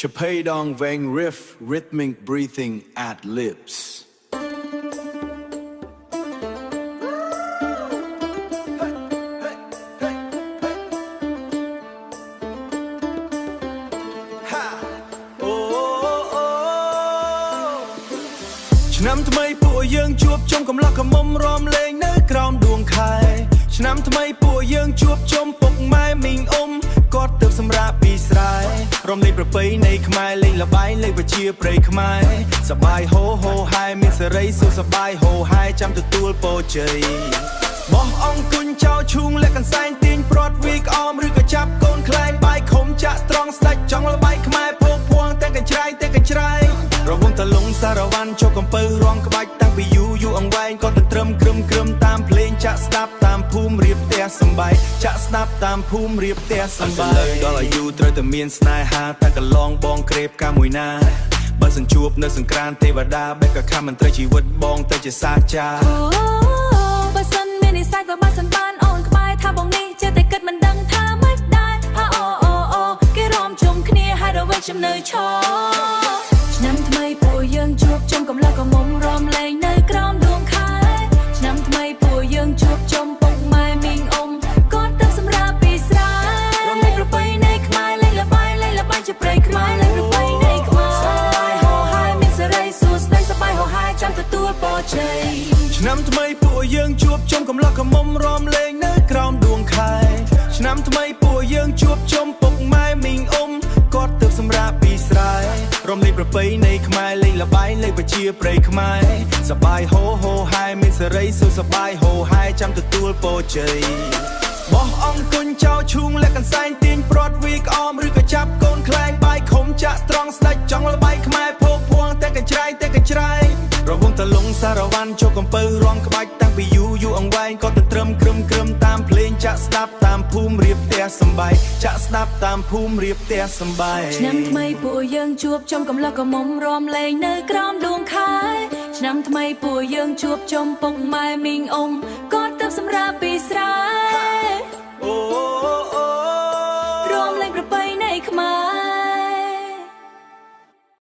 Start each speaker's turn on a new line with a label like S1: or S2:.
S1: Chapadong Vang riff, rhythmic breathing ad libs. Nămថ្មីពួកយើងជួបជុំកំឡោះកមុំរំលេងនៅក្រោមដួងខែឆ្នាំថ្មីពួកយើងជួបជុំពុកម៉ែមីងអ៊ំគាត់ទើបសម្រាប់ពីស្រែរំលេងប្រពៃណីខ្មែរលេងល្បែងលេងប្រជាប្រិយខ្មែរសប្បាយហូហូហែមានសេរីសុខសប្បាយហូហែចាំទទួលពរជ័យបោះអង្គុញចោលឈូងលាក់កន្សែងទាញព្រាត់វីក្អមឬក៏ចាប់កូនខ្លែងបាយខុំចាក់ត្រង់ស្ដេចចង់ល្បែងខ្មែរភោគភួងតែកញ្ច្រៃតែកញ្ច្រៃរវងតលងសារវ៉ាន់ជោគកំពៅរងក្បាច់តាំងពីយូរអង្វែងក៏ទៅត្រឹមក្រឹមតាមភ្លេងចាក់ស្ដាប់តាមភូមិរៀបផ្ទះសំបែកចាក់ស្ដាប់តាមភូមិរៀបផ្ទះសំបែកដល់អាយុត្រូវតែមានស្នេហាតែកន្លងបងក្រេបកាមួយណាបើសិនជួបនៅសង្គ្រាមទេវតាបែកក៏ខំមិនត្រូវជីវិតបងទៅជាសាចា
S2: បើសិនមាននិស្ស័យក៏បើសិនបានអូនក្បែរថាបងនេះចេះតែគិតមិនដឹងថាមិនដែរហាអូគេរំជុំគ្នាហើយដល់វិញចំណើឈរឆ្នាំថ្មីពួកយើងជួបជុំកំឡោះកមុំរំលែងនៅក្រោមដួងខែឆ្នាំថ្មីពួកយើងជួបជុំពុកម៉ែមីងអ៊ំគាត់ទៅសម្រាប់ពីស្រែរំលែងប្រពៃណីខ្មែរលេងល្បែងជាព្រៃខ្មែរលេងប្រពៃណីខ្មែរសប្បាយហូហែមានសេរីសួស្ដីសប្បាយហូហែចាំទទួលពរជ័យ
S1: ឆ្នាំថ្មីពួកយើងជួបជុំកំឡោះកមុំរំលែងនៅក្រោមដួងខែឆ្នាំថ្មីពួកយើងជួបជុំពុកម៉ែមីងអ៊ំគាត់ទើបសម្រាប់ពីស្រែរំលេងប្រពៃណីខ្មែរលេងល្បែងលេងប្រជាប្រិយខ្មែរសប្បាយហូហូហែមានសេរីសុខសប្បាយហូហែចាំទទួលពរជ័យបោះអង្គុញចោលឈូងលាក់កន្សែងទាញព្រាត់វីក្អមឬក៏ចាប់កូនខ្លែងបាយខុំចាក់ត្រង់ស្ដេចចង់ល្បែងខ្មែរភោគភួងតែកញ្ច្រៃរវងតលងសារវ៉ាន់ជោគកំពៅរងក្បាច់តាំងពីយូរអង្វែងក៏ទៅត្រឹមក្រឹមតាមភ្លេងចាក់ស្ដាប់តាមភូមិរៀបផ្ទះសំបែកចាក់ស្ដាប់តាមភូមិរៀបផ្ទះសំបែក
S2: ឆ្នាំថ្មីពួកយើងជួបជុំកំឡោះកមុំរំលែងនៅក្រោមដួងខែឆ្នាំថ្មីពួកយើងជួបជុំពុកម៉ែមីងអ៊ំគាត់ទៅសម្រាប់ពីស្រែ